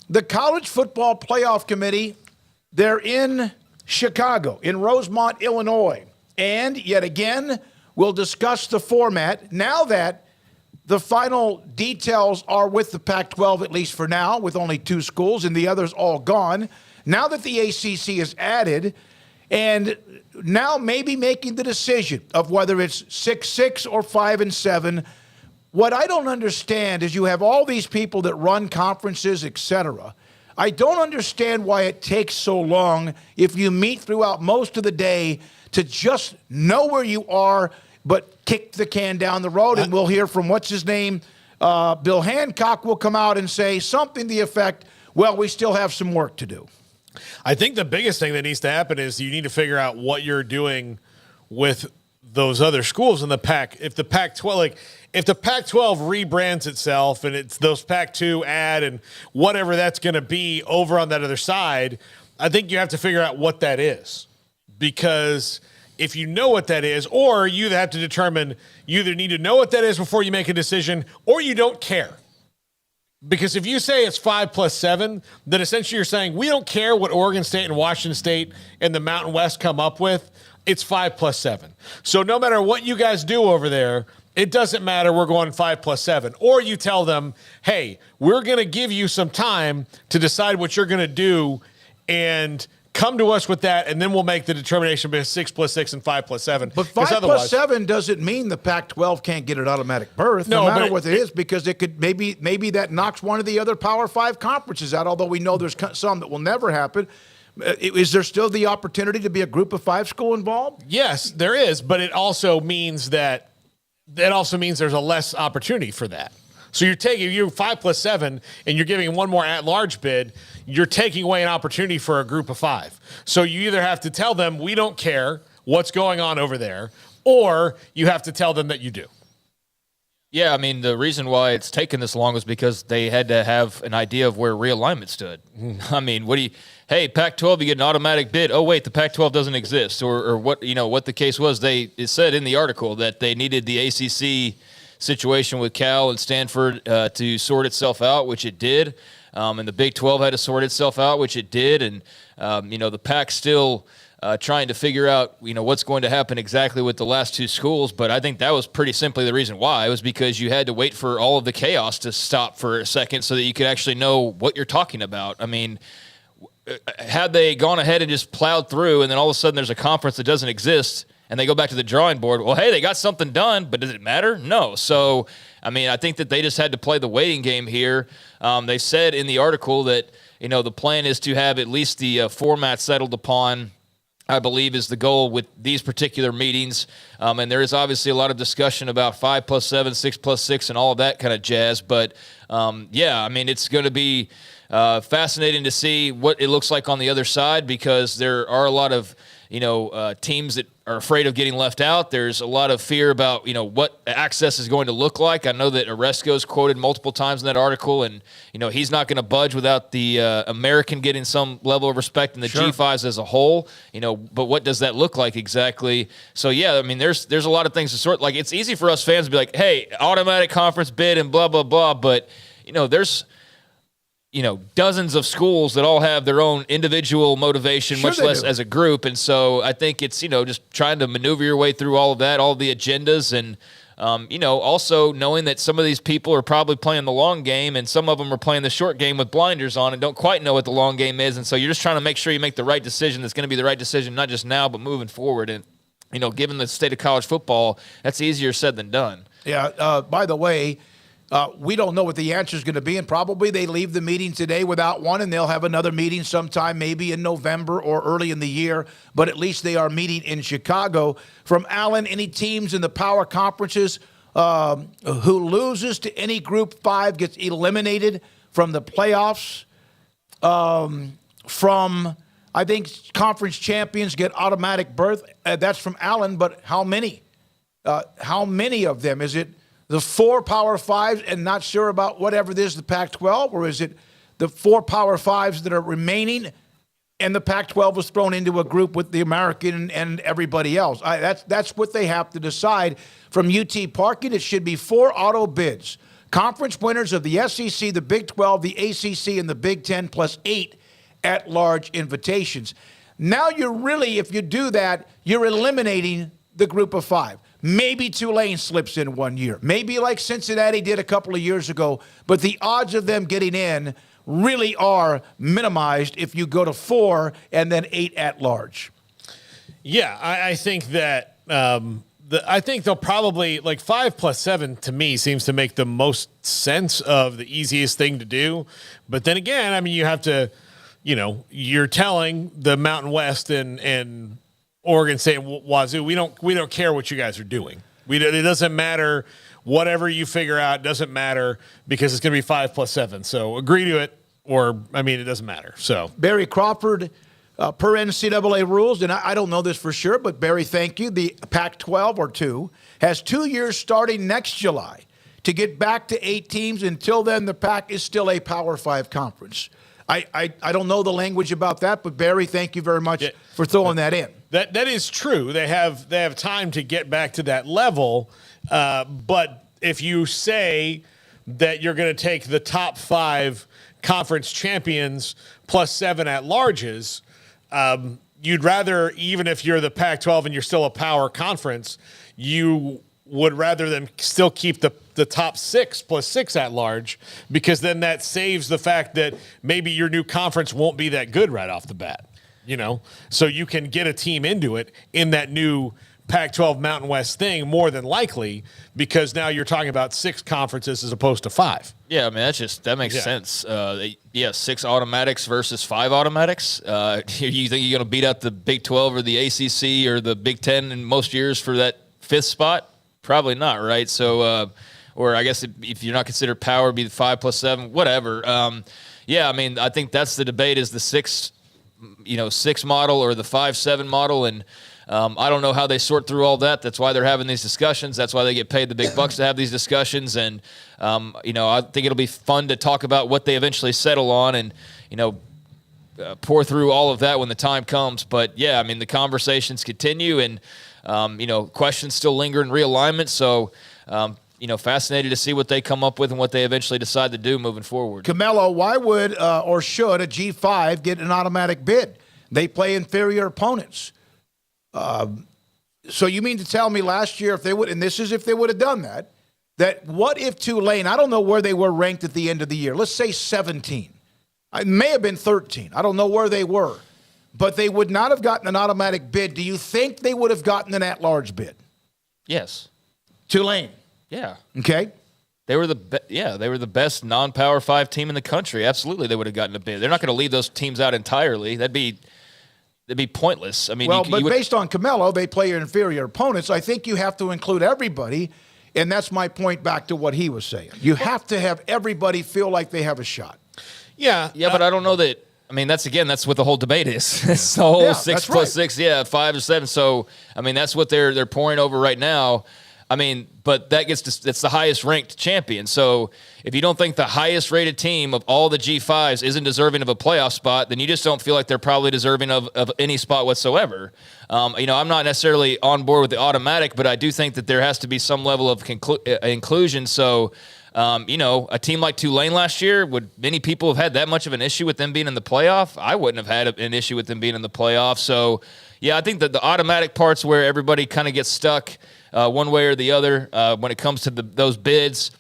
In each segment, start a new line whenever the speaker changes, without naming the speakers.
the College Football Playoff Committee, they're in Chicago, in Rosemont, Illinois. And yet again, we'll discuss the format now that the final details are with the Pac-12, at least for now, with only 2 schools and the others all gone. Now that the ACC is added, and now maybe making the decision of whether it's 6-6 or 5-7. What I don't understand is you have all these people that run conferences, etc. I don't understand why it takes so long if you meet throughout most of the day to just know where you are, but kick the can down the road. And we'll hear from what's his name, Bill Hancock will come out and say something to the effect, well, we still have some work to do.
I think the biggest thing that needs to happen is you need to figure out what you're doing with those other schools in the Pac. If the Pac-12, if the Pac-12 rebrands itself and it's those Pac-2 add and whatever that's going to be over on that other side, I think you have to figure out what that is. Because if you know what that is, or you have to determine, you either need to know what that is before you make a decision, or you don't care. Because if you say it's 5+7, then essentially you're saying we don't care what Oregon State and Washington State and the Mountain West come up with. It's 5+7. So no matter what you guys do over there, it doesn't matter. We're going 5+7. Or you tell them, hey, we're going to give you some time to decide what you're going to do and come to us with that, and then we'll make the determination between 6+6 and 5+7.
But 5+7 doesn't mean the Pac-12 can't get an automatic berth, no matter what it is, because it could maybe that knocks one of the other Power 5 conferences out, although we know there's some that will never happen. Is there still the opportunity to be a group of 5 school involved?
Yes, there is, but it also means there's a less opportunity for that. So you're 5+7 and you're giving one more at-large bid, you're taking away an opportunity for a group of 5. So you either have to tell them we don't care what's going on over there, or you have to tell them that you do.
Yeah, I mean, the reason why it's taken this long is because they had to have an idea of where realignment stood. I mean, hey, Pac-12, you get an automatic bid. Oh, wait, the Pac-12 doesn't exist. Or what the case was. It said in the article that they needed the ACC situation with Cal and Stanford to sort itself out, which it did. And the Big 12 had to sort itself out, which it did. And, the Pac still trying to figure out, what's going to happen exactly with the last 2 schools. But I think that was pretty simply the reason why. It was because you had to wait for all of the chaos to stop for a second so that you could actually know what you're talking about. I mean, had they gone ahead and just plowed through and then all of a sudden there's a conference that doesn't exist and they go back to the drawing board, well, hey, they got something done, but does it matter? No. So, I mean, I think that they just had to play the waiting game here. They said in the article that, the plan is to have at least the format settled upon, I believe, is the goal with these particular meetings. And there is obviously a lot of discussion about 5+7, 6+6, and all of that kind of jazz. But, I mean, it's going to be fascinating to see what it looks like on the other side, because there are a lot of teams that are afraid of getting left out. There's a lot of fear about, what access is going to look like. I know that Oresco's quoted multiple times in that article, and, he's not going to budge without the American getting some level of respect in the G5s as a whole, but what does that look like exactly? So, yeah, I mean, there's a lot of things to sort. Like, it's easy for us fans to be like, hey, automatic conference bid and blah, blah, blah, but, there's dozens of schools that all have their own individual motivation, much less as a group. And so I think it's, just trying to maneuver your way through all of that, all the agendas, and, also knowing that some of these people are probably playing the long game and some of them are playing the short game with blinders on and don't quite know what the long game is. And so you're just trying to make sure you make the right decision that's going to be the right decision, not just now, but moving forward. And, given the state of college football, that's easier said than done.
Yeah. By the way, we don't know what the answer is going to be, and probably they leave the meeting today without one, and they'll have another meeting sometime maybe in November or early in the year, but at least they are meeting in Chicago. From Allen, any teams in the power conferences who loses to any Group 5 gets eliminated from the playoffs? From, I think, conference champions get automatic berth. That's from Allen, but how many? How many of them? Is it the 4 Power 5s and not sure about whatever it is, the Pac-12, or is it the 4 Power 5s that are remaining and the Pac-12 was thrown into a group with the American and everybody else? That's what they have to decide. From UT Parking, it should be 4 auto bids. Conference winners of the SEC, the Big 12, the ACC, and the Big 10, plus 8 at-large invitations. Now you're really, if you do that, you're eliminating the group of 5. Maybe Tulane slips in one year. Maybe like Cincinnati did a couple of years ago. But the odds of them getting in really are minimized if you go to 4 and then 8 at-large.
Yeah, I think that I think they'll probably, like 5 plus 7 to me seems to make the most sense of the easiest thing to do. But then again, I mean, you have to, you're telling the Mountain West and Oregon State and Wazoo, we don't care what you guys are doing. It doesn't matter. Whatever you figure out doesn't matter because it's going to be 5 plus 7. So agree to it, or it doesn't matter. So
Barry Crawford. Per NCAA rules, and I don't know this for sure, but Barry, thank you. The Pac-12 or 2 has 2 years starting next July to get back to 8 teams. Until then, the Pac is still a Power 5 conference. I don't know the language about that, but Barry, thank you very much for throwing that in.
That is true. They have time to get back to that level, but if you say that you're going to take the top 5 conference champions plus 7 at-larges, you'd rather, even if you're the Pac-12 and you're still a power conference, you would rather them still keep the top 6 plus 6 at large, because then that saves the fact that maybe your new conference won't be that good right off the bat, so you can get a team into it in that new Pac-12 Mountain West thing more than likely, because now you're talking about 6 conferences as opposed to 5.
Yeah, that makes sense. 6 automatics versus 5 automatics. You think you're going to beat out the Big 12 or the ACC or the Big 10 in most years for that 5th spot? Probably not, right? So, or I guess if you're not considered power, it'd be the 5 plus 7, whatever. I think that's the debate: is the 6 model or the 5-7 model, and I don't know how they sort through all that. That's why they're having these discussions. That's why they get paid the big bucks to have these discussions. And, I think it'll be fun to talk about what they eventually settle on and, pour through all of that when the time comes. But, the conversations continue and, questions still linger in realignment. So, fascinated to see what they come up with and what they eventually decide to do moving forward.
Camelo, why would or should a G5 get an automatic bid? They play inferior opponents. So you mean to tell me last year, if they would, and this is if they would have done that what if Tulane, I don't know where they were ranked at the end of the year, let's say 17. It may have been 13. I don't know where they were, but they would not have gotten an automatic bid. Do you think they would have gotten an at-large bid?
Yes.
Tulane.
Yeah.
Okay.
They were the best non-Power 5 team in the country. Absolutely, they would have gotten a bid. They're not going to leave those teams out entirely. That'd be pointless. Based on Camelo, they play inferior opponents. I think you have to include everybody, and that's my point back to what he was saying. You have to have everybody feel like they have a shot. Yeah, but I don't know that. That's what the whole debate is. It's the whole 6 plus 6, 5 or 7. So, that's what they're pouring over right now. But that's the highest ranked champion. So if you don't think the highest rated team of all the G5s isn't deserving of a playoff spot, then you just don't feel like they're probably deserving of any spot whatsoever. I'm not necessarily on board with the automatic, but I do think that there has to be some level of inclusion. So, a team like Tulane last year, would many people have had that much of an issue with them being in the playoff? I wouldn't have had an issue with them being in the playoff. So, I think that the automatic part's where everybody kind of gets stuck one way or the other when it comes to those bids.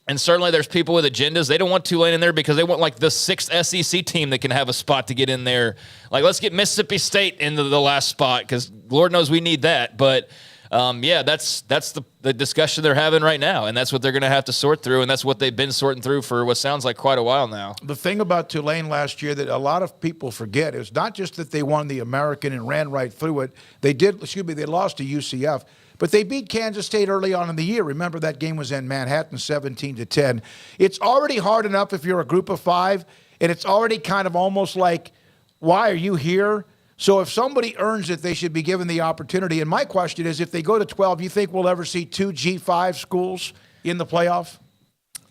And certainly there's people with agendas. They don't want Tulane in there because they want like the 6th SEC team that can have a spot to get in there. Like, let's get Mississippi State into the last spot because Lord knows we need that. But, that's the discussion they're having right now, and that's what they're going to have to sort through, and that's what they've been sorting through for what sounds like quite a while now.
The thing about Tulane last year that a lot of people forget is not just that they won the American and ran right through it. They lost to UCF. But they beat Kansas State early on in the year. Remember, that game was in Manhattan, 17-10. It's already hard enough if you're a group of 5, and it's already kind of almost like, why are you here? So if somebody earns it, they should be given the opportunity. And my question is, if they go to 12, you think we'll ever see 2 G5 schools in the playoff?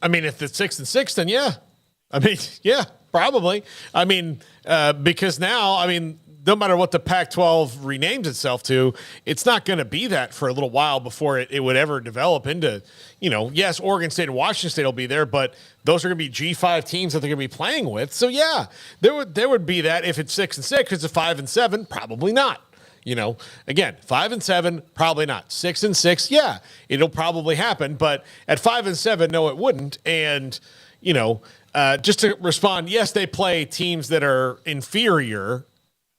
If it's 6 and 6, then yeah. Yeah, probably. Because now, no matter what the Pac-12 renames itself to, it's not going to be that for a little while before it would ever develop into, yes, Oregon State and Washington State will be there, but those are going to be G5 teams that they're going to be playing with. So yeah, there would be that if it's 6-6. Because it's 5-7, probably not. Again, 5-7, probably not. 6-6, yeah, it'll probably happen. But at 5-7, no, it wouldn't. And just to respond, yes, they play teams that are inferior.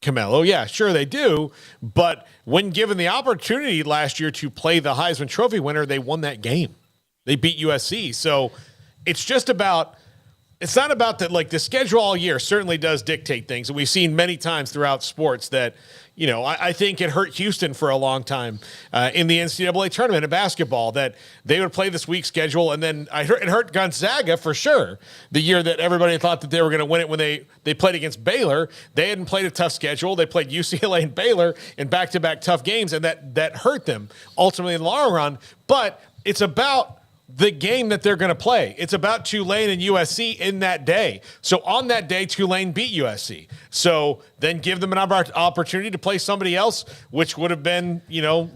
Camelo, yeah, sure they do. But when given the opportunity last year to play the Heisman Trophy winner, they won that game. They beat USC. So it's not about that. Like the schedule all year certainly does dictate things. And we've seen many times throughout sports that, I think it hurt Houston for a long time in the NCAA tournament in basketball that they would play this week's schedule. And then it hurt Gonzaga for sure the year that everybody thought that they were going to win it when they played against Baylor. They hadn't played a tough schedule. They played UCLA and Baylor in back-to-back tough games, and that hurt them ultimately in the long run. But it's about the game that they're going to play. It's about Tulane and USC in that day. So on that day, Tulane beat USC. So then give them an opportunity to play somebody else, which would have been,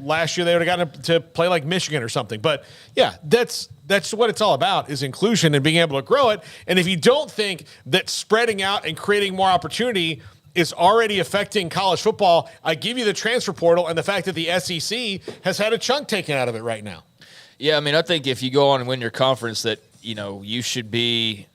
last year they would have gotten to play like Michigan or something. But yeah, that's what it's all about, is inclusion and being able to grow it. And if you don't think that spreading out and creating more opportunity is already affecting college football, I give you the transfer portal and the fact that the SEC has had a chunk taken out of it right now.
Yeah, I mean, I think if you go on and win your conference that, you should be,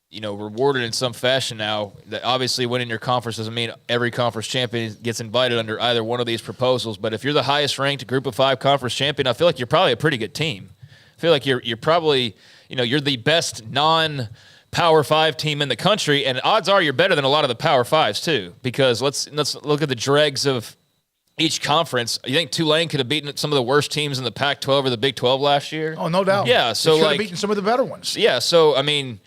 rewarded in some fashion now. That obviously winning your conference doesn't mean every conference champion gets invited under either one of these proposals. But if you're the highest ranked group of 5 conference champion, I feel like you're probably a pretty good team. I feel like you're probably, you're the best non-Power 5 team in the country. And odds are you're better than a lot of the Power 5s too, because let's look at the dregs of each conference. You think Tulane could have beaten some of the worst teams in the Pac-12 or the Big 12 last year?
Oh, no doubt.
Yeah, so
they should have beaten some of the better ones.
Yeah, so I mean,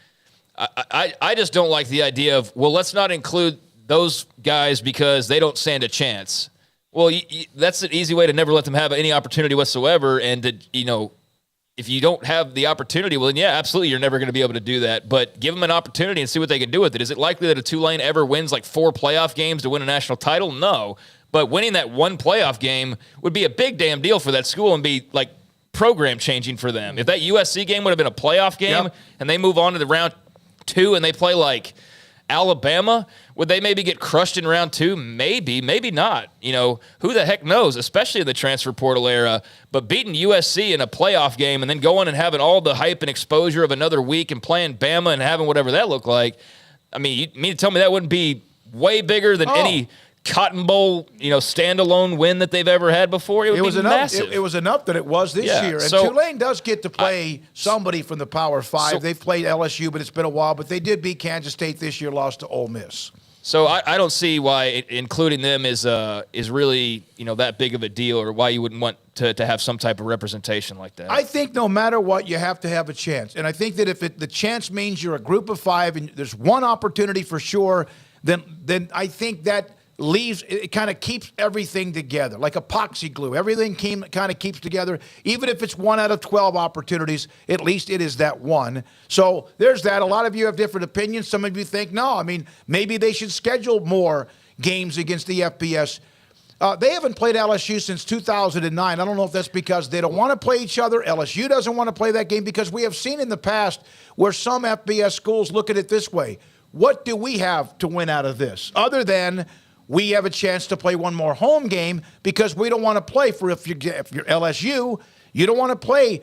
I just don't like the idea of, well, let's not include those guys because they don't stand a chance. Well, that's an easy way to never let them have any opportunity whatsoever. And to, if you don't have the opportunity, well, then yeah, absolutely, you're never going to be able to do that. But give them an opportunity and see what they can do with it. Is it likely that a Tulane ever wins like 4 playoff games to win a national title? No. But winning that one playoff game would be a big damn deal for that school and be like program changing for them. If that USC game would have been a playoff game and they move on to the round 2 and they play like Alabama, would they maybe get crushed in round 2? Maybe, maybe not. Who the heck knows, especially in the transfer portal era. But beating USC in a playoff game and then going and having all the hype and exposure of another week and playing Bama and having whatever that looked like, I mean, you mean to tell me that wouldn't be way bigger than any Cotton Bowl, standalone win that they've ever had before? It was massive.
It was enough that it was this year. And
so,
Tulane does get to play somebody from the Power 5. They've played LSU, but it's been a while. But they did beat Kansas State this year, lost to Ole Miss.
So I don't see why including them is really that big of a deal, or why you wouldn't want to have some type of representation like that.
I think no matter what, you have to have a chance. And I think that if the chance means you're a group of 5 and there's one opportunity for sure, then I think that it kind of keeps everything together, like epoxy glue. Everything kind of keeps together. Even if it's 1 out of 12 opportunities, at least it is that one. So there's that. A lot of you have different opinions. Some of you think, no, I mean, maybe they should schedule more games against the FBS. They haven't played LSU since 2009. I don't know if that's because they don't want to play each other. LSU doesn't want to play that game, because we have seen in the past where some FBS schools look at it this way. What do we have to win out of this other than we have a chance to play one more home game, because we don't want to play if you're LSU, you don't want to play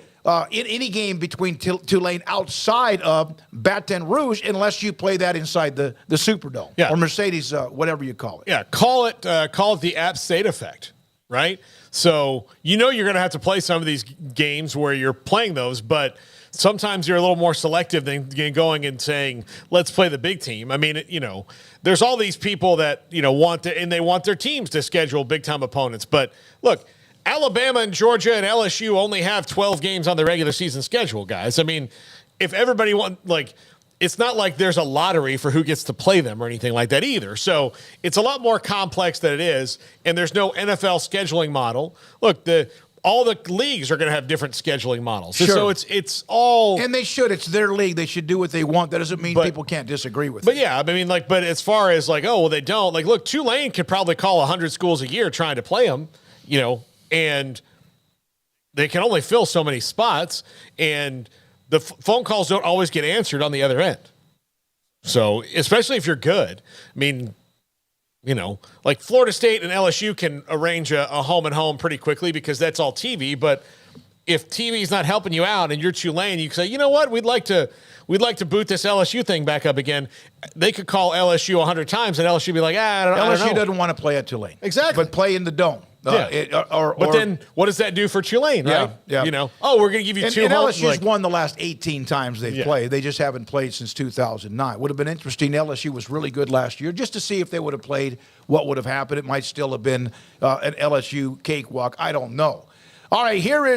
in any game between Tulane outside of Baton Rouge unless you play that inside the Superdome or Mercedes, whatever you call it.
Yeah, call it the App State effect, right? So you're going to have to play some of these games where you're playing those, but sometimes you're a little more selective than going and saying, let's play the big team. I mean, there's all these people that, want their teams to schedule big-time opponents. But look, Alabama and Georgia and LSU only have 12 games on the regular season schedule, guys. I mean, if everybody it's not like there's a lottery for who gets to play them or anything like that either. So it's a lot more complex than it is, and there's no NFL scheduling model. Look, all the leagues are going to have different scheduling models.
Sure.
So it's all.
And they should. It's their league. They should do what they want. That doesn't mean people can't disagree with
But
it.
yeah, I mean, like, but as far as like, oh, well, they don't. Like, look, Tulane could probably call 100 schools a year trying to play them, and they can only fill so many spots, and the phone calls don't always get answered on the other end. So, especially if you're good. I mean, like Florida State and LSU can arrange a home and home pretty quickly because that's all TV. But if TV's not helping you out and you're Tulane, you can say, you know what, we'd like to boot this LSU thing back up again. They could call LSU 100 times and LSU be like, I don't know.
LSU doesn't want to play at Tulane.
Exactly.
But play in the dome.
But then what does that do for Tulane, right?
Yeah.
We're going to give you two
and
homes.
LSU's won the last 18 times they've played. They just haven't played since 2009. Would have been interesting. LSU was really good last year. Just to see if they would have played, what would have happened. It might still have been an LSU cakewalk. I don't know. All right, here is